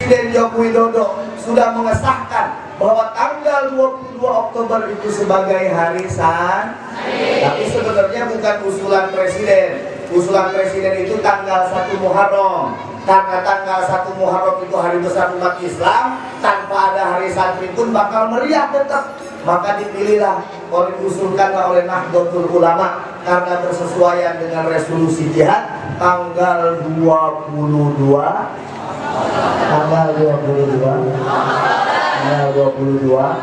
Presiden Joko Widodo sudah mengesahkan bahwa tanggal 22 Oktober itu sebagai hari tapi sebenarnya bukan usulan presiden. Usulan presiden itu tanggal 1 Muharram. Karena tanggal 1 Muharram itu hari besar umat Islam, tanpa ada hari santri pun bakal meriah tetap. Maka dipilihlah diusulkanlah oleh Nahdlatul Ulama karena bersesuaian dengan resolusi jihad tanggal 22 Alhamdulillah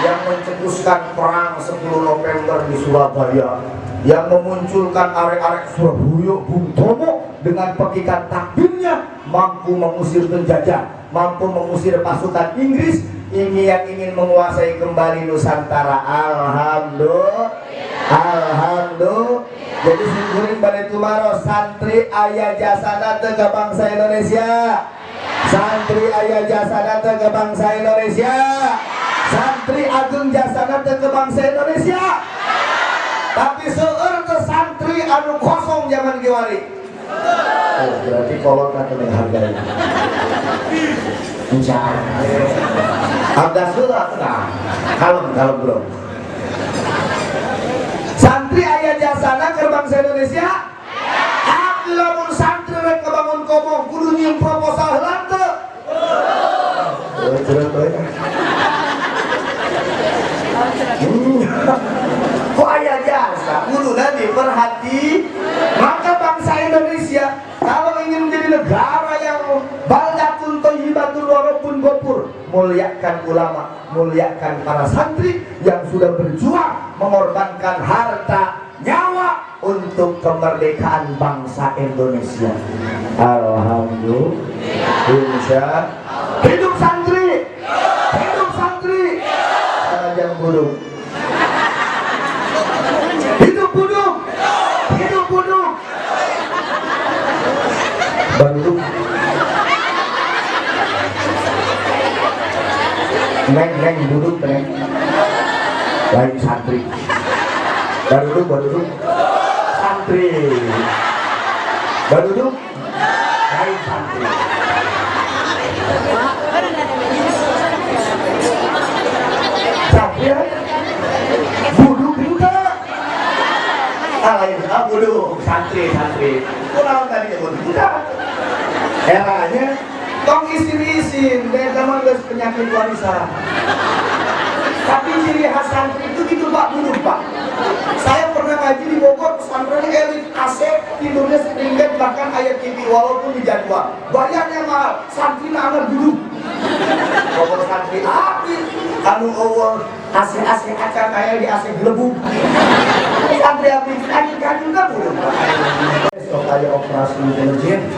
yang mencetuskan perang 10 November di Surabaya, yang memunculkan arek-arek Surabaya Bung Tomo dengan pekikan takbirnya mampu mengusir penjajah, mampu mengusir pasukan Inggris, ini yang ingin menguasai kembali Nusantara. Alhamdulillah. Jadi singkuring pada tumaro santri ayah jasana tega bangsa Indonesia. Santri ayah jasana tega bangsa Indonesia. Santri agung jasana tega bangsa Indonesia. Tapi seueur ke santri anu kosong zaman kiwari. Berarti kolot kata menghargai. Insyaallah. Abdas sudah tenang. Kalau belum. Santri ayah jasana ke bangsa Indonesia. Aku lamun santri rek kebangun komong kudu nyium proposal lante. Kok ayah jasa kudu diperhati. Maka bangsa Indonesia kalau ingin menjadi negara yang baldatun thayyibatun walaupun gopur, muliakan ulama, muliakan para santri yang sudah berjuang mengorbankan harta nyawa untuk kemerdekaan bangsa Indonesia. Alhamdulillah. Hidup santri, hidup santri. Sarajang burung. Hidup buduk, hidup buduk. Bandung. Neng duduk neng. Lain santri. Baru duduk. Santri. Baru duduk. Lain santri. Santri ya? Buduk juga. Lain buduk. Santri. Kurang tadi nyebut juga. Eranya tong isin-isin dan zaman geus penyakit warisan. Tapi ciri khas santri itu gitu Pak, dulu Pak. Saya pernah ngaji di Bogor, pesantren elit AC, tidurnya setingkat bahkan ayat TV walaupun di jadwal. Bayarnya mahal, santri anak duduk. Bogor santri api, anu awal AC acak kayak di AC gelebuk. Santri api kan juga dulu. Besok kayak operasi intelijen.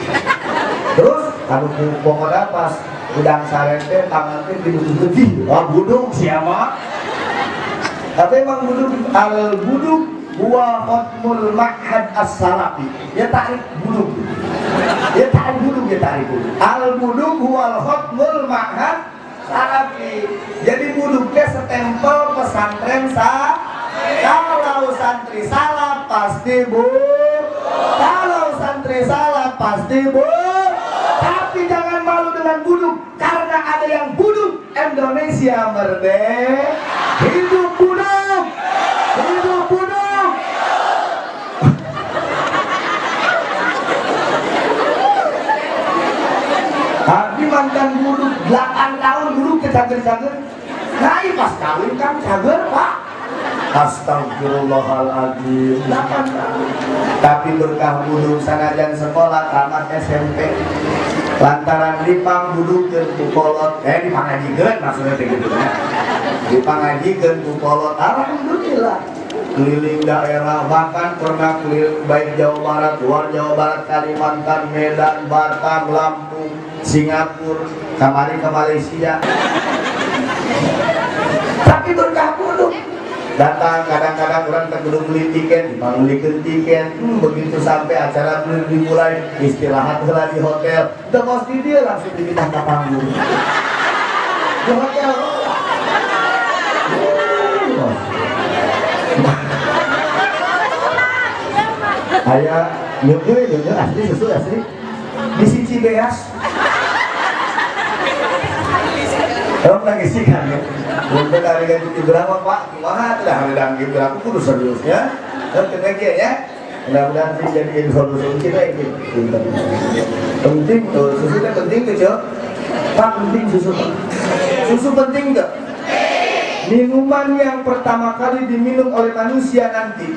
Terus anu pokoknya pas udang sarete tangannya duduk gede. Buduk siapa? Tapi emang buduk al-buduk huwa khatmul ma'had as-salafi. Ya tarik buduk. Ya tarik buduk. Al-buduk huwa khatmul ma'had salafi. Jadi buduknya setempel pesantren kalau santri salah pasti kalau santri salah pasti tapi jangan malu dengan buduk, karena ada yang buduk. Indonesia merdeka. Hidup buduk, hidup buduk. Tapi mantan buduk 8 tahun buduk kecager-cager. Nah, pas kawin kan cager Pak. Astagfirullahaladzim. 8 tahun. Tapi berkah buduk sanajan sekolah tamat SMP. Lantaran dipang buduk dan kukolot. Dipangajikeun maksudnya begitu ya. Dipangajikeun kukolot. Alhamdulillah. Keliling daerah, bahkan pernah keliling baik Jawa Barat, luar Jawa Barat, Kalimantan, Medan, Batam, Lampung, Singapura, kemarin ke Malaysia. Tapi berkah buduk. Datang kadang-kadang orang tergedung beli tiket, dipanggilkan tiket. Begitu sampai acara dimulai, istirahat heula di hotel. Dengos di dia langsung dipindah ke panggung. Di hotel. Ayah, nyuk asli susu asli. Di Cibeas. Orang lagi sikan ya. Untuk dari gaji berapa Pak? Gimana? Tidak ada yang berapa kudu seriusnya. Dan kemudian ya, mudah-mudahan sih jadi solusi kita ini. Penting tuh, susunya penting tuh Cok. Pak penting susu. Susu penting nggak? Minuman yang pertama kali diminum oleh manusia nanti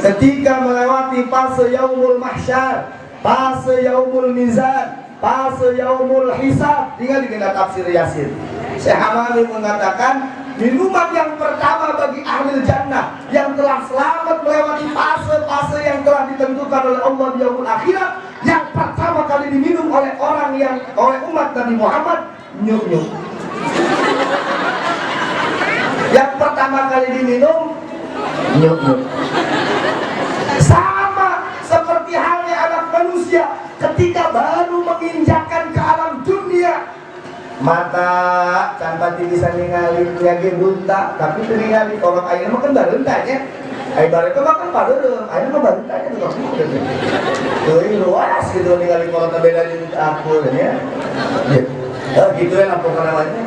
ketika melewati fase yaumul mahsyar, fase yaumul mizan, fase yaumul hisab. Tinggal kita tafsir Yasin. Syekh Hamami mengatakan minuman yang pertama bagi ahli jannah yang telah selamat melewati fase-fase yang telah ditentukan oleh Allah di yaumul akhirat, yang pertama kali diminum oleh oleh umat Nabi Muhammad, nyuk-nyuk. Yang pertama kali diminum nyuk-nyuk. Sama seperti halnya anak manusia ketika baru menginjakkan ke alam dunia, mata tanpa bisa ningali nyage bunta, tapi ningali orang ayeuna mah kan bareutanya. Ai bareuta mah kan padeureum, ayeuna mah bareutanya tuh. Teuing luas gitu ningali kalau beda jeung aku ya. Gitu ya apa namanya?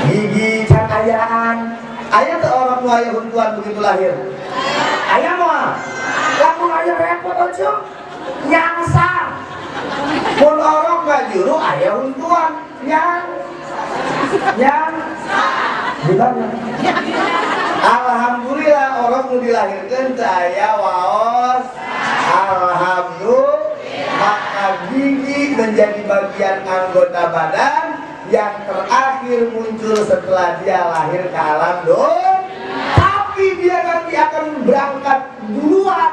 Gigi cakayaan. Aya teh orang nu aya huntuan begitu lahir. Aya mah. Lamun aya repot aja. Nyangsang. Mun orang ngajuru aya huntuan. Gimana? Alhamdulillah orang mau dilahirkan saya waos. Alhamdulillah, maka gigi menjadi bagian anggota badan yang terakhir muncul setelah dia lahir ke alam dunia. Tapi dia nanti akan berangkat duluan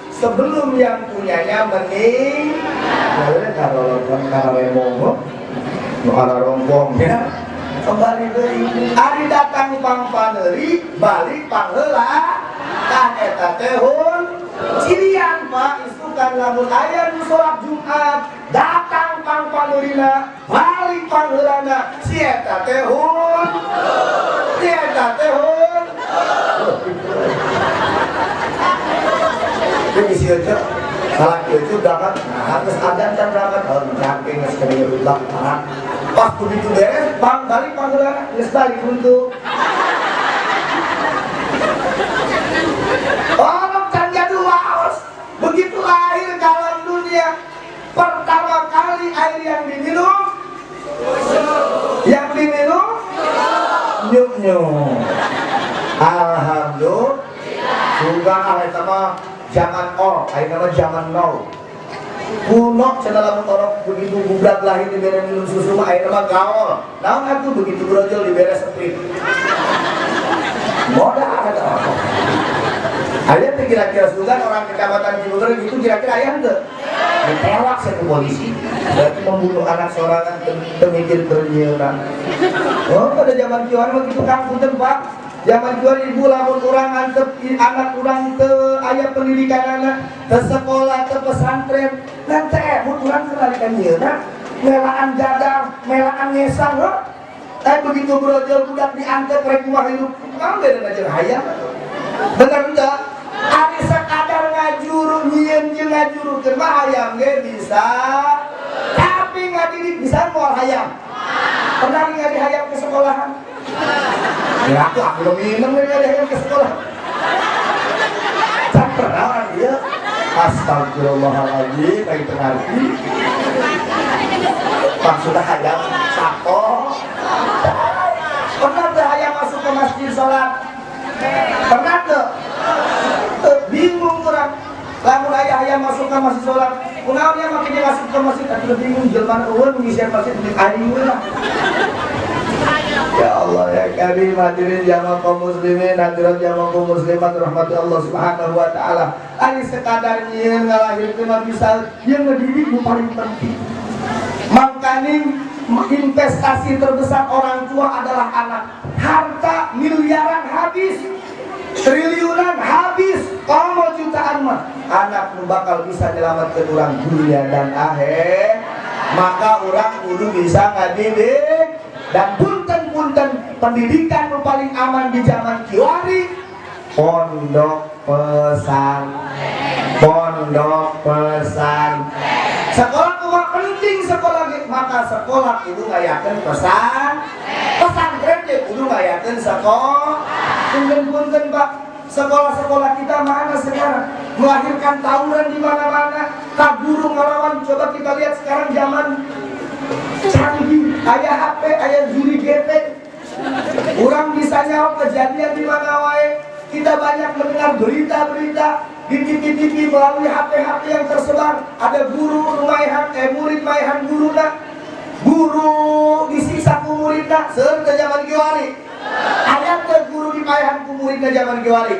sebelum yang punyanya meninggal. Kalau ngomong ada rombong ya, kembali dari hari datang pang paneri balik panghela tah eta teh cirian Pak isukan lamun aya nu salat Jumat datang pang panerina balik pangheulana si eta teh si eta teh jadi si eta salah itu berangkat, nah terus adan dan berangkat, camping sekali rubah, pas begitu beres, balik panggilan, balik untuk orang can jadu waos, begitu lahir ke alam dunia, pertama kali air yang diminum, nyuk-nyuk. Alhamdulillah, sudah ahli sama zaman ayo nama zaman now. Kuno cenah lamun orang begitu budak lahir dibere minum susu mah ayo nama gaul. Naon atuh begitu brojol dibere sprint. Modal ada apa? Aya teh kira-kira sugan orang kecamatan Cibubur gitu kira-kira aya henteu? Ditewak sa polisi. Berarti membunuh anak sorangan teu mikir ternyeunan. Oh pada zaman kieuan mah kitu Kang punten Pak. Zaman 2000 lamun urang antep anak urang teu aya pendidikan anak, teu sekolah, teu pesantren, dan teh mun urang teu nalika nyieuna, melaan gadang, melaan ngesang heuh. Tapi begitu brojol budak diangkat rek kumaha hidup, kan beda jeung hayam. Bener enggak? Ari sakadar ngajuru nyieun jeung ngajurukeun mah hayam ge bisa. Tapi ngadidik bisa moal hayam. Pernah ngadi hayam ke sekolahan? Ya aku belum minum nih ke sekolah. Tak pernah orang dia. Astagfirullahaladzim, kayak pengerti. Maksudnya hayam sako. Pernah tuh hayam masuk ke masjid sholat? Pernah tuh? Bingung orang. Lamun ayah hayam masuk ke masjid sholat, kunaon ya makin dia masuk ke masjid, aku bingung jelmaan eueun ngisian masjid di aing lah. Ya Allah ya Karim, hadirin jamaah kaum muslimin, hadirat jamaah kaum muslimat rahmati Allah subhanahu wa ta'ala. Ari sekadar nyieun ngalahirkeun mah bisa yang ngedidik nu paling penting. Mangkaning investasi terbesar orang tua adalah anak. Harta miliaran habis, triliunan habis, komo jutaan mah anak nu bakal bisa nyelametkeun urang dunia dan akhir. Maka urang kudu bisa ngadidik. Dan punten-punten pendidikan yang paling aman di zaman kiwari pondok pesantren. Sekolah kumaha penting sekolah maka sekolah kudu ngayakeun pesantren teh kudu ngayakeun sekolah. Punten Pak, sekolah-sekolah kita mana sekarang melahirkan tawuran di mana-mana, tak guru ngelawan. Coba kita lihat sekarang zaman canggih, aya HP, aya juri getek. Orang bisa nyawa kejadian di mana wae. Kita banyak mendengar berita-berita di TV melalui HP-HP yang tersebar. Ada guru murid maihan guru disiksa ku muridna seueur teh zaman kiwari. Aya teh guru dimaihan ku muridna zaman kiwari.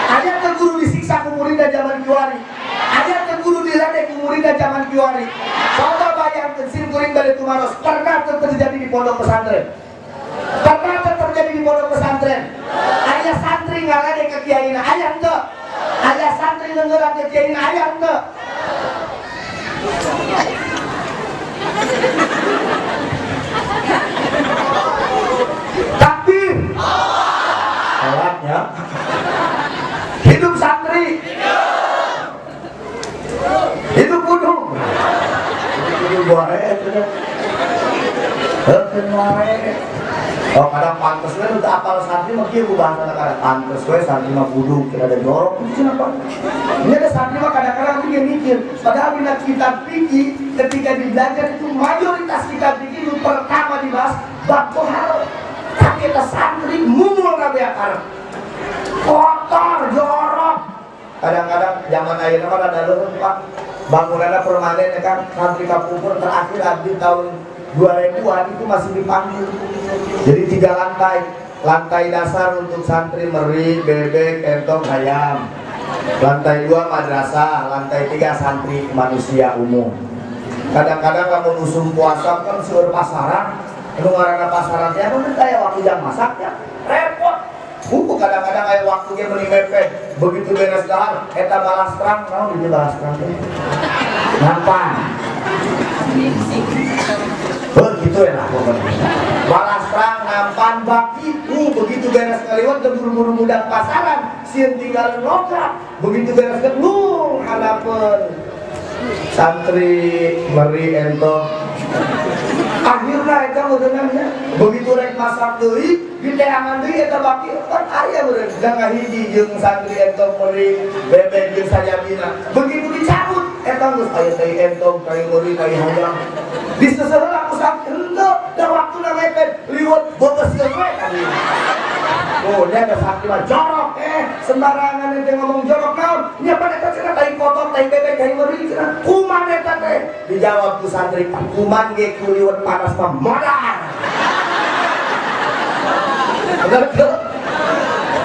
Aya teh guru disiksa ku muridna zaman kiwari. Aya teh guru diledek ku muridna zaman kiwari. Coba bayangkeun sim kuring bade tumaros, pernah terjadi di pondok pesantren. Pernah terjadi di pondok pesantren. Aya santri ngaledek ke kiaina, aya henteu? Aya santri ngeungeurang ke kiaina, aya henteu? Takbir. Alatnya. Hidup santri. Hidup kudu. Kudu bae. Heukeun wae. Oh kadang pantes we untuk apal santri mah kieu bahasa kadang pantes we santri mah kudu kira ada jorok kenapa? Ini ada santri mah kadang-kadang dia mikir, padahal minat kitab fikih ketika dibelajar itu mayoritas kitab fikih itu pertama dibahas bab toharo. Tapi ada santri mumul kabeh akar. Kotor, jorok. Kadang-kadang zaman ayeuna mah rada leuweung Pak. Bangunanna permanen kan santri kapungkur terakhir abdi tahun 2000-an itu masih dipanggil. Jadi 3 lantai dasar untuk santri meri, bebek, entong, ayam. Lantai 2 madrasah, lantai 3 santri manusia umum. Kadang-kadang kamu musim puasa kan seueur pasaran, anu ngaranna pasaran teh mun aya waktu jam masaknya repot. Kadang-kadang aya waktu ge meuli mepet, begitu beres dahar eta balas terang, naon di balas terang teh? Nampan. Begitu enak pokoknya. Balas terang, nampan, baki. Begitu beres kaliwat buru-buru mudah pasaran, sieun tinggal logat. Begitu beres lu hadapeun santri meri entong. Akhirna eta udeunannya begitu rek masak deui, diteangan deui eta baki kan aya beureun gangga hiji jeung santri entong meri, bebek jeung sajabina. Begitu dicabut eta geus aya teh entong, kai meri, kai hayam. Diseuseul aku santri henteu, da waktuna mepet liwat beubeuskeun we tadi. Oh, dia ada santri mah jorok sembarangan ente ngomong jorok naon? Nya pada cenah tai kotor, tai bebek, tai meri cenah. Kuman eta teh? Dijawab ku santri, kuman ge ku liwat panas mah modal. Bener tuh?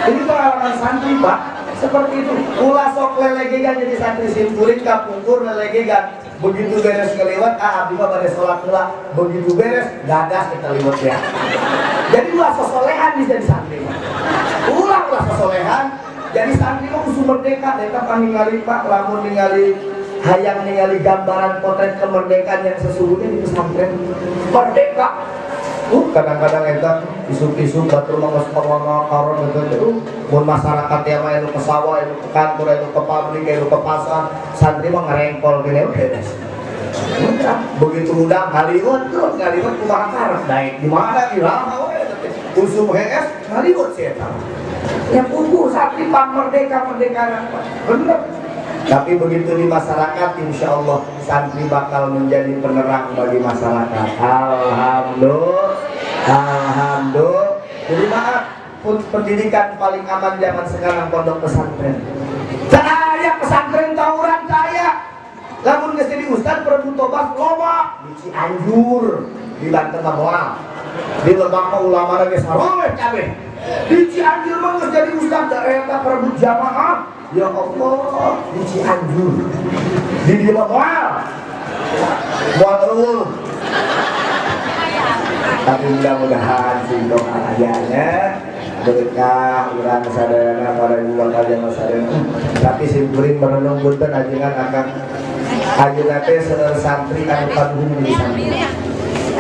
Ini pengalaman santri Pak, seperti itu. Ulah sok lelegegan jadi santri simpuling kapungkur lelegegan. Begitu beres kelewat, abdi mah bade salat heula. Begitu beres, gadas kita liwat ya. Jadi ulah sosolehan jadi santri. Ulah sosolehan. Jadi santri mah kudu merdeka, eta paningali Pak, lamun ningali hayang ningali gambaran potret kemerdekaan yang sesungguhnya di pesantren merdeka. Kadang-kadang eta isu-isu batur mangos pawang karon gitu. Mun masyarakat ya mah anu ke sawah, anu ke kantor, anu ke pabrik, anu ke pasar, santri mah ngarengkol gini beres. Begitu udah ngaliwat terus ngaliwat kumaha karep naik di mana iraha we usum HS ngaliwat sih eta. Ya kudu santri merdeka-merdekaan bener. Tapi begitu di masyarakat, insya Allah santri bakal menjadi penerang bagi masyarakat. Alhamdulillah. Jadi maaf, pendidikan paling aman zaman sekarang pondok pesantren. Saya pesantren tawuran saya. Lamun geus jadi ustaz perlu tobat loba di Cianjur, di Banten mah di Lebak mah ulama geus saroweh kabeh. Di Cianjur mah geus jadi ustaz eta perebut jamaah. Ya Allah, di Cianjur, di dia moal eueuh. Tapi mudah-mudahan sindok ayahnya berkah urang sadayana para ibu bapak jamaah sadayana. Tapi simkuring merenung punten ajengan akan ayeuna teh seueur santri anu paduhung di santri.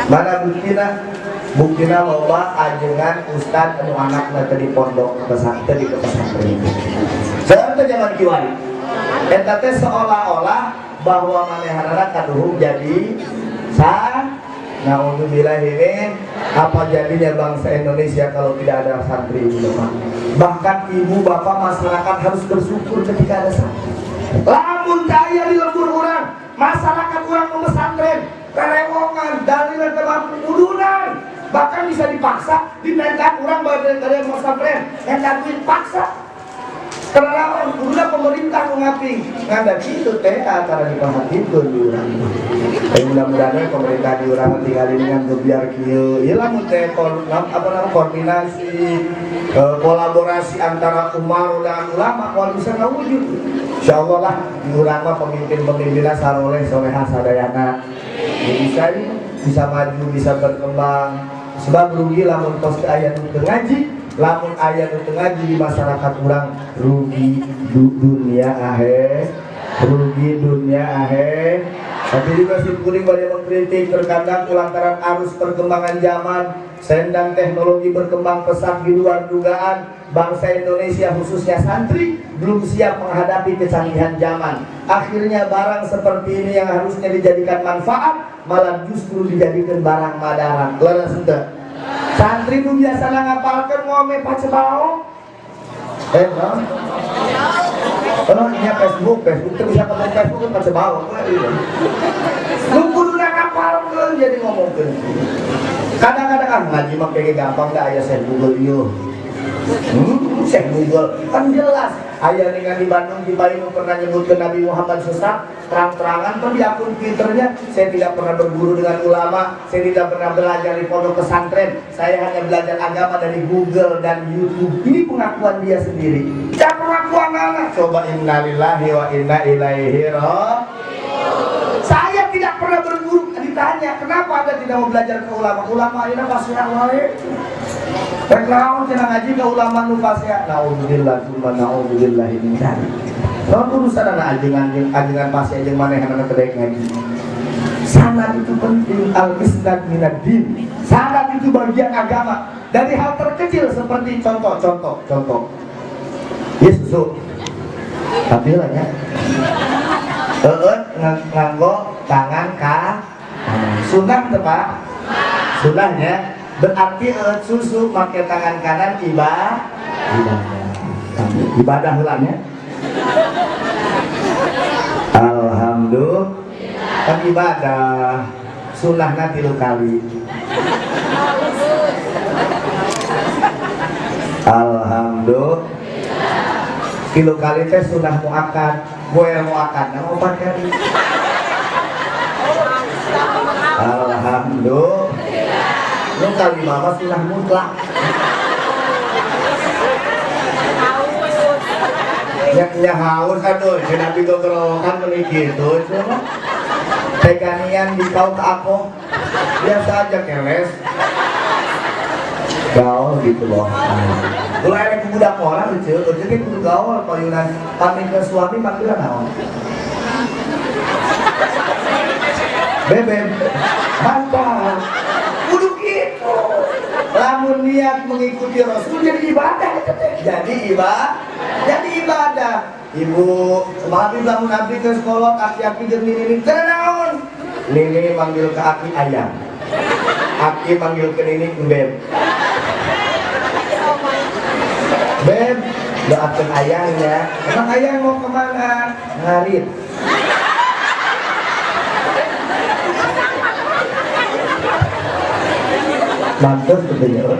Mana buktina loba ajengan ustad anu anakna teh di pondok pesantren di pesantren. Seueur teh zaman kiwari. Eta teh seolah-olah bahwa manehanana kaduhung jadi sah. Naudzubillah, ini apa jadinya bangsa Indonesia kalau tidak ada santri itu, Pak? Bahkan ibu bapak masyarakat harus bersyukur ketika ada santri. Lamun daya di lembur orang, masyarakat orang memesantren, kerewongan, dalilan kemampu udunan, bahkan bisa dipaksa, diminta orang dari pesantren, yang duit paksa. Karena udah pemerintah mengaping, nggak gitu teh antara diperhatikan di orang. Mudah-mudahan pemerintah di orang tinggal ini kan biar kieu, ilah teh koordinasi, kolaborasi antara umat dengan ulama, kalau bisa ngawujud. Insya Allah lah di orang mah pemimpin-pemimpinnya saroleh solehah sadayana, bisa maju, bisa berkembang. Sebab rugi lamun tos ayat untuk ngaji. Lamun ayat untuk ngaji di masyarakat kurang rugi dunia akhir, rugi dunia akhir. Tapi juga si kuning banyak mengkritik terkadang lantaran arus perkembangan zaman, sendang teknologi berkembang pesat di luar dugaan. Bangsa Indonesia khususnya santri belum siap menghadapi kecanggihan zaman. Akhirnya barang seperti ini yang harusnya dijadikan manfaat malah justru dijadikan barang madaran. Leres ente. Santri itu biasa ngapalkan mau pacebao. Nya Facebook itu bisa ketemu Facebook kan pacebao. Lu kudu ngapalkan jadi ngomongkeun. Kadang-kadang ngaji mah kayak gampang dah aya saya Google ieu. Saya Google kan jelas. Aya dengan di Bandung di Bayu pernah nyebutkan Nabi Muhammad sesat terang-terangan kan di akun Twitternya. Saya tidak pernah berguru dengan ulama, saya tidak pernah belajar di pondok pesantren, saya hanya belajar agama dari Google dan YouTube. Ini pengakuan dia sendiri. Dan pengakuan anak. Coba innalillahi wa inna ilaihi raji'un. Saya tidak pernah berguru. Ditanya kenapa Anda tidak mau belajar ke ulama? Ulama ini pasti wae. Reklaun cenah ngaji ke ulama nu fasya. Naudzubillah tsumma naudzubillah min dzalik. Lamun urusan ana ajengan fasya jeung manehna kedek ngaji. Sanad itu penting, al-isnad minad din. Sanad itu bagian agama. Dari hal terkecil seperti contoh. Yesus. Tapi lah ya. Nganggo tangan ka sunah teu Pak? Sunahnya berarti susu pakai tangan kanan ibadah ulangnya. Alhamdulillah kan ibadah sunahna 3 kali. Alhamdulillah 3 kali teh sunah muakkad, muakkad nama 4 kali. Alhamdulillah lu kali mama sunah mutlak. Ya haus aduh, Nabi gogorokan menikir tuh cuma teganian di kau ke aku biasa aja keles gaul gitu loh. Mulai ada budak orang lucu, jadi kudu gaul payunan pamit ke suami panggilan naon? Bebek, mantap. Kudu gitu. Lamun niat mengikuti Rasul jadi ibadah. Jadi ibadah. Ibu, maafin lamun abdi ke sekolah aki-aki jeung nini kenaon? Nini manggil ke aki ayam. Aki manggil ke nini beb. Beb, doakeun ayahnya. Emang ayah mau kemana? Ngarit. Mantus betul.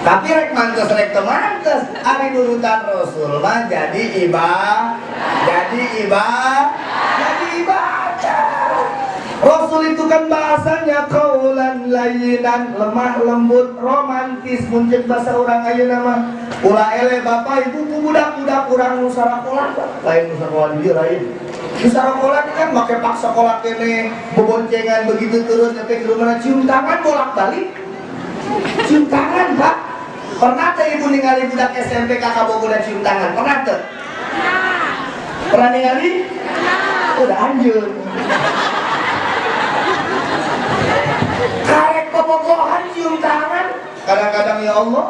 Tapi rek mantus rek temantes ari nurutan Rasul mah jadi ibadah. Rasul itu kan bahasanya qaulan layyinan, lemah lembut, romantis, muncul bahasa orang ayeuna mah. Ulah ele bapak ibu budak-budak urang nu sarakola, lain nu sakola di lain. Di sarakola kan make paksa kolak kene, beboncengan begitu terus sampai ke rumah cium tangan bolak-balik. Cium tangan, Pak. Pernah teh ibu ningali budak SMP kakak bogoh cium tangan? Pernah teh? Pernah ningali? Udah anjur. Karek pebogohan cium tangan, Kadang-kadang ya Allah,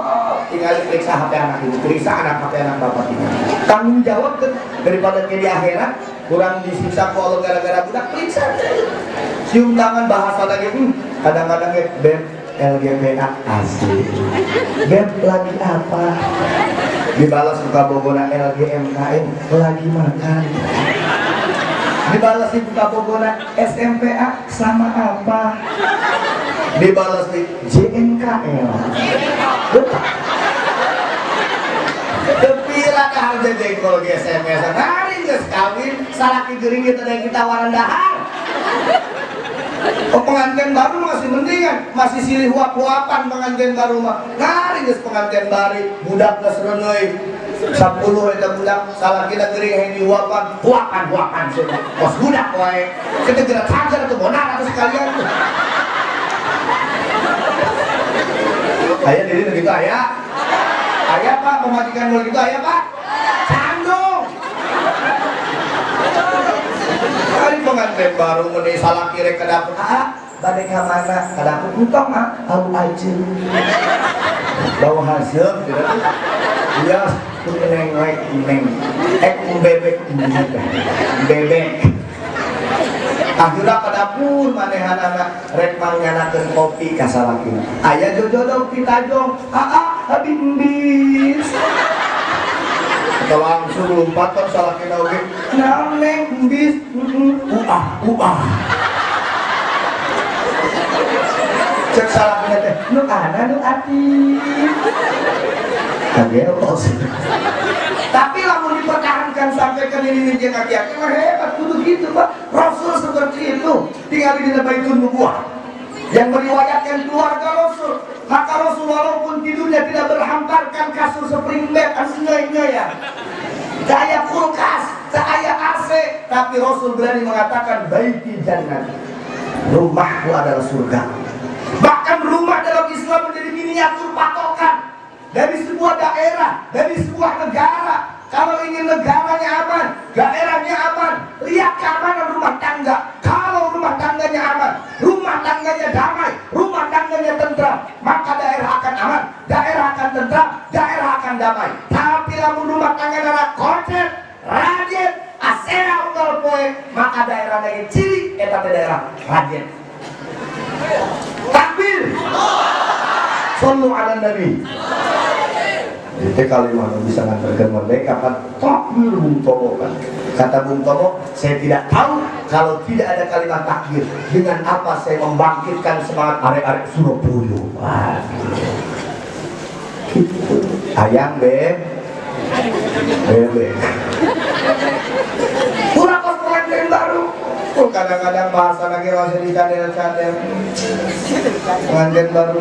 tinggal periksa HP anak ibu, periksa HP anak bapak tinggal. Tanggung jawab kan daripada ke di akhirat kurang disiksa ku Allah gara-gara budak, periksa. Cium tangan bahasa lagi, kadang-kadang ya beb LGBA asli. Beb lagi apa? Dibalas buka bogona LGMKM lagi makan. Dibalas di buka bogona SMPA sama apa? Dibalas di JNKL. Kepila ke harga jengkol di SMS. Hari nggak kawin, salaki gering kita dan kita waran dahar. Oh, pengantin baru masih mendingan, masih silih huap-huapan pengantin baru mah. Hari nggak pengantin baru, budak nggak serenoi. 10 itu budak, salah kita gering yang huapan semua. Bos budak wae. Kita gerak saja atau bonar atau sekalian. Ayah diri begitu ayah. Ayah pak, pemajikan mulai gitu ayah pak. Sandung. Kali pengantin baru meni salah kiri ke dapur. Badai ke mana? Ke dapur entong abu aja. Bawa hasil tidak tuh. Iya, neng bebek. Akhirnya ke dapur manehan-anak rek mangyanakeun kopi ka salakina. Aya jodoh kita jong. Habis bis. Kita langsung lompat kan salakina oge. Naon neng bis? Uah. Cek salakina teh, nu ana nu ati. Kageos. Tapi lamun dipertahankan sampai ke diri jeung aki-aki mah hebat kudu gitu Pak. Rasul seperti itu. Tinggal di Baitun Nubuwah yang meriwayatkan keluarga Rasul. Maka Rasul walaupun tidurnya tidak berhamparkan kasur spring bed aslinya ya. Daya kulkas, cahaya AC, tapi Rasul berani mengatakan baiti jannah. Rumahku adalah surga. Bahkan rumah dalam Islam menjadi miniatur patokan. Dari sebuah daerah, dari sebuah negara. Kalau ingin negaranya aman, daerahnya aman, lihat keamanan rumah tangga. Kalau rumah tangganya aman, rumah tangganya damai, rumah tangganya tentram, maka daerah akan aman, daerah akan tentram, daerah akan damai. Tapi lamun rumah tangganya kotor, rajin, asera unggal poe, maka daerah lagi ciri eta daerah rajin. Takbir. Sallu ala Nabi. Itu kalimat bisa ngantarkan merdeka kan takbir Bung Tomo kan. Kata Bung Tomo, saya tidak tahu kalau tidak ada kalimat takbir dengan apa saya membangkitkan semangat arek-arek Surabaya. Ayam bebek. Kurang kos pengantin baru. Kadang-kadang bahasa lagi masih dicadel-cadel. Pengantin baru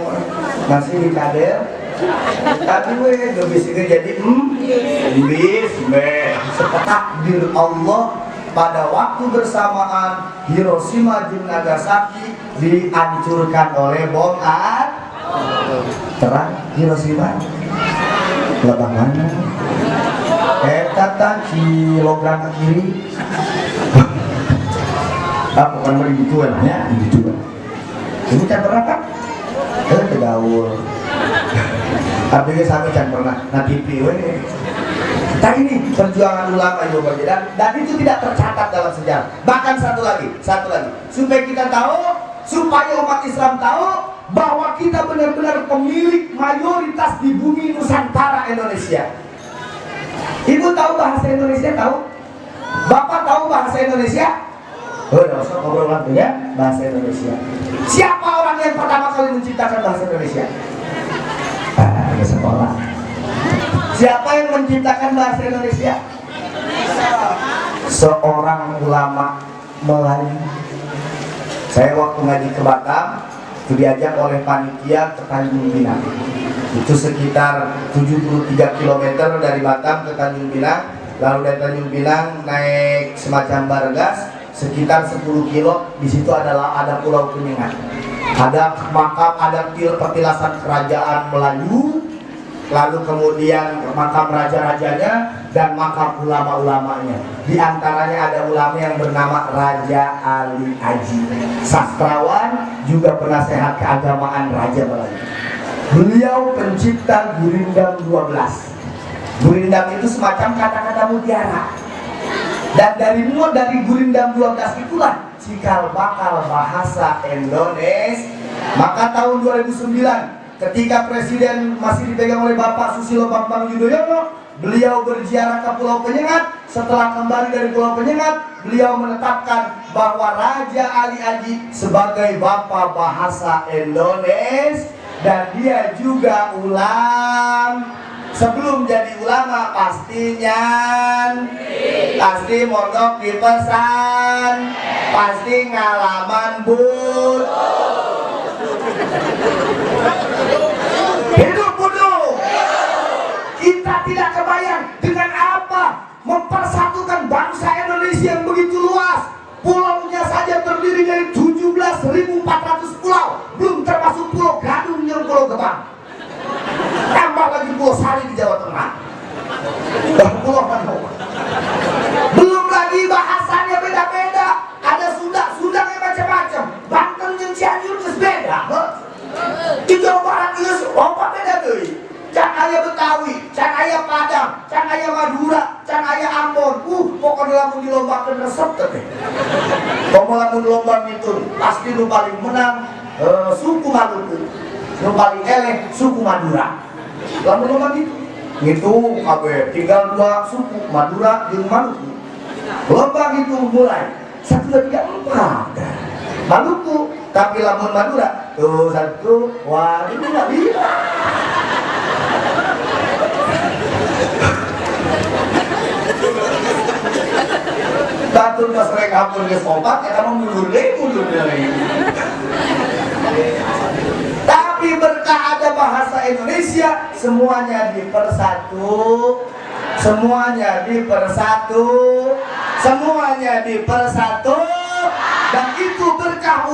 masih dicadel. Tapi gak bisa jadi takdir Allah pada waktu bersamaan Hiroshima dan Nagasaki dihancurkan oleh bom terang Hiroshima lebah mana kata kilogram ke kiri bukan begitu ya begitu ini kan berapa kegaul tapi sampai kan pernah TV nah ini perjuangan ulama dan itu tidak tercatat dalam sejarah. Bahkan satu lagi supaya kita tahu, supaya umat Islam tahu bahwa kita benar-benar pemilik mayoritas di bumi Nusantara Indonesia. Ibu tahu bahasa Indonesia? Tahu? Bapak tahu bahasa Indonesia? Udah usah ngobrol lagi ya bahasa Indonesia. Siapa orang yang pertama kali menciptakan bahasa Indonesia? Sekolah. Siapa yang menciptakan bahasa Indonesia? Seorang ulama Melayu. Saya waktu ngaji ke Batam, itu diajak oleh panitia ke Tanjung Pinang. Itu sekitar 73 km dari Batam ke Tanjung Pinang. Lalu dari Tanjung Pinang naik semacam bargas sekitar 10 kilo. Di situ ada Pulau Kuningan. Ada makam, ada petilasan kerajaan Melayu, lalu kemudian makam raja-rajanya dan makam ulama-ulamanya. Di antaranya ada ulama yang bernama Raja Ali Aji, sastrawan juga penasehat keagamaan Raja Melayu. Beliau pencipta Gurindam 12. Gurindam itu semacam kata-kata mutiara. Dan dari Gurindam 12 itulah cikal bakal bahasa Indonesia. Maka tahun 2009 ketika presiden masih dipegang oleh Bapak Susilo Bambang Yudhoyono, beliau berziarah ke Pulau Penyengat. Setelah kembali dari Pulau Penyengat, beliau menetapkan bahwa Raja Ali Aji sebagai Bapak Bahasa Indonesia. Dan dia juga sebelum jadi ulama pastinya pasti mondok di pesan, pasti ngalaman bud. Hidup bodoh. Kita tidak kebayang dengan apa mempersatukan bangsa Indonesia yang begitu luas. Pulaunya saja terdiri dari 17.400 pulau, belum termasuk Pulau Gadung yang Pulau Gebang. Tambah lagi Pulau Sari di Jawa Tengah. Pulau Gadung. Belum lagi bahasanya beda-beda. Ada Sunda yang macam-macam. Banten yang Cianjur itu beda. Di Jawa Barat itu apa beda tuh? Can aya Betawi, can aya Padang, can aya Madura, can aya Ambon. Pokoknya lamun dilombakeun resep teh. Pokoknya lamun lomba itu pasti nu paling menang suku Maluku. Nu paling eleh suku Madura. Lamun lomba gitu kabeh tinggal 2 suku, Madura jeung Maluku. Lomba gitu mulai 1 2 3 4. Maluku, tapi lamun Madura tuh 1 wah itu enggak bisa. Batur mas rek hapun geus opat ya kamu mundur deui. Tapi berkah ada bahasa Indonesia, semuanya dipersatu, dan itu berkah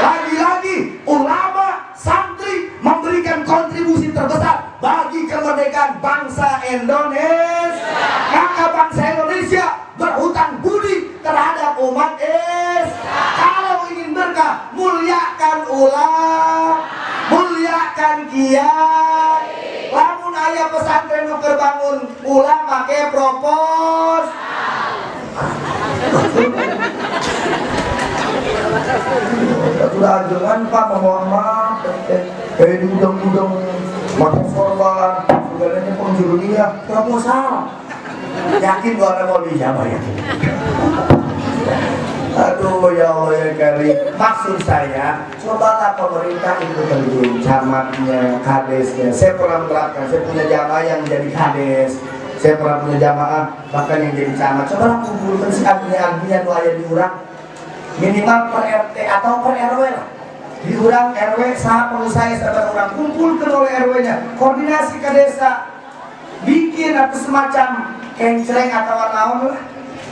lagi-lagi ulama, santri memberikan kontribusi terbesar bagi kemerdekaan bangsa Indonesia. Maka bangsa Indonesia berhutang budi terhadap umat Islam. Kalau ingin berkah, muliakan ulama, muliakan kiai. Lamun aya pesantren nu keur bangun ulama make propos. Sudah jangan Pak mohon maaf. Udang makan sorban segalanya penjuru dia proposal. Yakin gua ada mau dijawab ya? Aduh ya Allah ya Karim. Maksud saya, cobalah pemerintah itu terjun, camatnya, kadesnya. Saya pernah menerapkan, saya punya jamaah yang jadi kades. Saya pernah punya jamaah bahkan yang jadi camat. Cobalah kumpulkan si agni-agnian nu aya di urang. Minimal per RT atau per RW lah. Di urang RW saha pengusaha sabar urang kumpulkan oleh RW-nya. Koordinasi ke desa. Bikin atau semacam kencreng atau naon lah.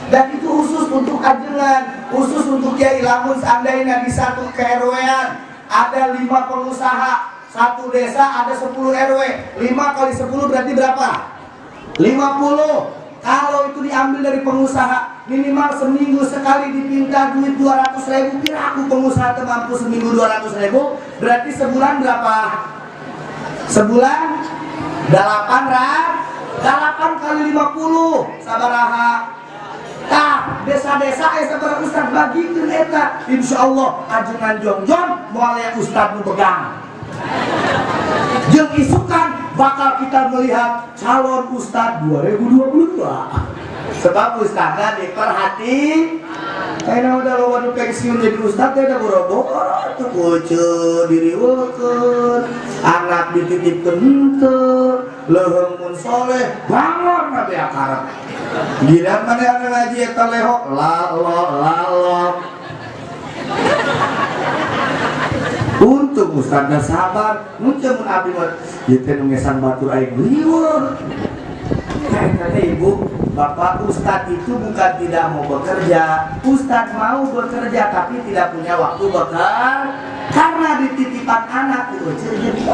Dan itu khusus untuk ajengan, khusus untuk kiai. Lamun seandainya di satu KRW-an ada 5 pengusaha, satu desa ada 10 RW. 5 kali 10 berarti berapa? 50. Kalau itu diambil dari pengusaha, minimal seminggu sekali dipinta duit 200.000. Kira aku pengusaha mampu seminggu 200.000, berarti sebulan berapa? Sebulan 8 kali 50 sabaraha. Tah, desa-desa sabar ustad bagikeun eta. Insyaallah ajengan jongjon moal aya ustad nu pegang. Jeung isukan bakal kita melihat calon ustad 2022. Sebab ustadnya diperhati. Ayeuna udah loba nu pensiun jadi ustad teh da boro-boro teu beuceun diriweukeun, anak dititipkeun henteu, leuheung mun soleh bangun nabi akarep. Gila mana anu ngaji eta lehok lalok. Untung ustadna sabar, muncul mun abdi mah ieu teh nu ngesan batur aing liweur. Kata ibu, bapak ustad itu bukan tidak mau bekerja. Ustad mau bekerja tapi tidak punya waktu bekerja. Karena dititipan anak itu jadi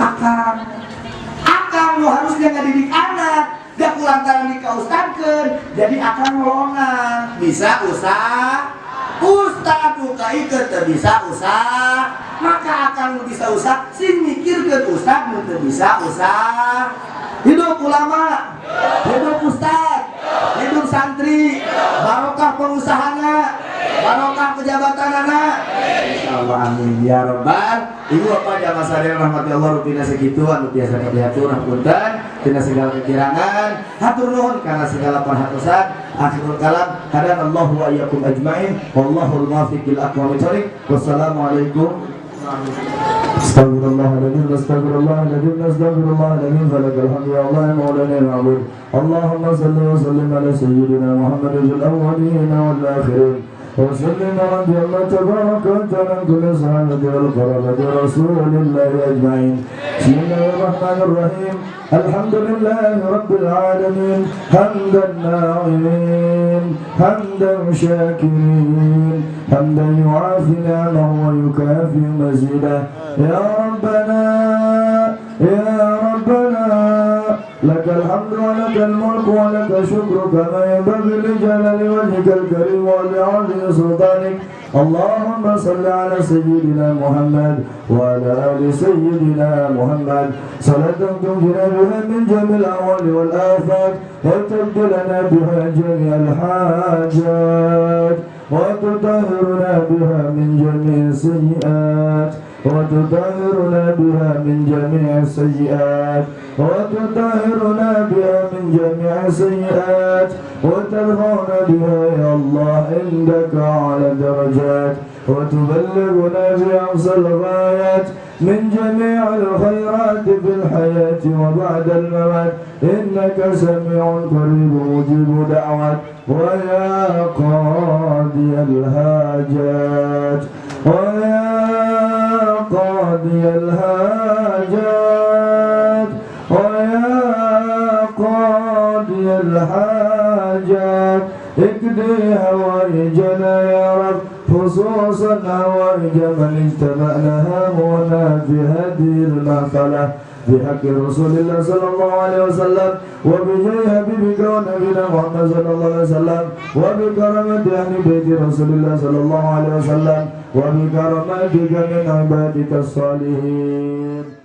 akang lo harusnya ngadidik anak. Dia kulantaran dikaustadkeun, jadi akang lona. Bisa usaha Ustaz buka ikat bisa usah, maka akan bisa usah. Sing mikir ke ustaz bisa usah. Hidup ulama, hidup ustaz, hidup santri, barokah pengusahana, barokah pejabatan anak. Insyaallah amin ya rabbal. Ibu apa jamaah sadaya rahmati Allah rutina segitu anu biasa kabiatur hapunten tina segala kekirangan hatur nuhun karena segala perhatosan. Akhirul kalam hadan Allah wa iyyakum ajmain wallahul muwaffiq lil aqwamit thoriq. Wassalamualaikum. Astagfirullahaladzim, astagfirullahaladzim, astagfirullahaladzim. Falakal hamdu ya Allah, maulana ma'bud. Allahumma salli wa sallim ala sayyidina Muhammadin fil awwalin wal akhirin. Wa sallim ala Allah tabaraka wa ta'ala kulli sahabati wal qarabati rasulillahi ajma'in. Bismillahirrahmanirrahim. Alhamdulillahi rabbil alamin. Hamdan na'imin, hamdan syakirin, hamdan yu'afi ni'amahu wa yukafi mazidah. Ya Rabbana, ya Rabbana, lakal hamdu wa lakal mulku wa lakal syukru kama yanbaghi li jalali wajhikal karim wa li'azimi sultanik. Allahumma salli ala sayyidina Muhammad wa ala ali sayyidina Muhammad salatan tunjina biha min jamil awali wal afat wa tabdilana biha jami'al hajat wa tutahhiruna biha min jami'is sayyi'at وتطهرنا بها من جميع السيئات وتطهرنا بها من جميع السيئات وترفعنا بها يا الله عندك على الدرجات وتبلغنا بأقصى الغايات من جميع الخيرات في الحياة وبعد الممات إنك سميع قريب مجيب دعوات ويا قاضي الحاجات ويا قاضي الحاجات ويا قاضي الحاجات اقضي هوائجنا يا رب خصوصا هوائج من اجتمعناها هنا في هذه المحفلة بحق رسول الله صلى الله عليه وسلم وبجاه حبيبك ونبينا محمد صلى الله عليه وسلم وبكرامة أهل بيت رسول الله صلى الله عليه وسلم وبكرامتك من عبادك الصالحين.